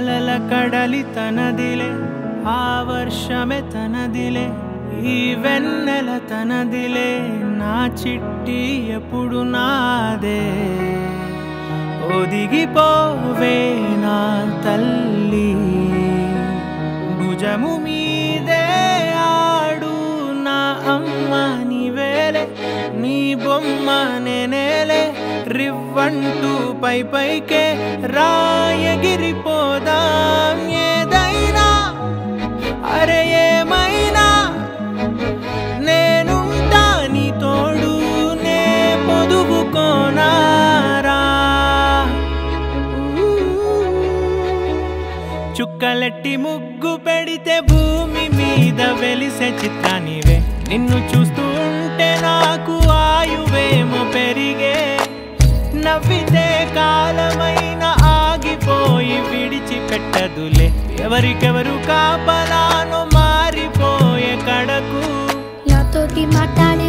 అలల కడలి తనదిలే ఆ వర్షమే తనదిలే ఈ వెన్నెల తనదిలే నా చిట్టి ఎప్పుడు నాదే ఒదిగిపోవే నా తల్లి భుజము మీదే ఆడు నా అమ్మ నీవేలే నీ బొమ్మ నేనేలే రివ్వంటూ పై పైకే రాయగిరిపోదాం ఏదైనా అరే ఏమైనా నేనుంటా నీ తోడు నే పొదుపుకోనారా చుక్కలెట్టి ముగ్గు పెడితే భూమి మీద వెలిసే చిత్రానివే నిన్ను చూస్తూ ఉంటే నాకు ఆయువేమో పెరిగే నవ్వితే కాలమైన ఆగిపోయి విడిచిపెట్టదులే ఎవరికెవరు కాపలానో మారిపోయే కడకు నాతోటి మాట్లాడే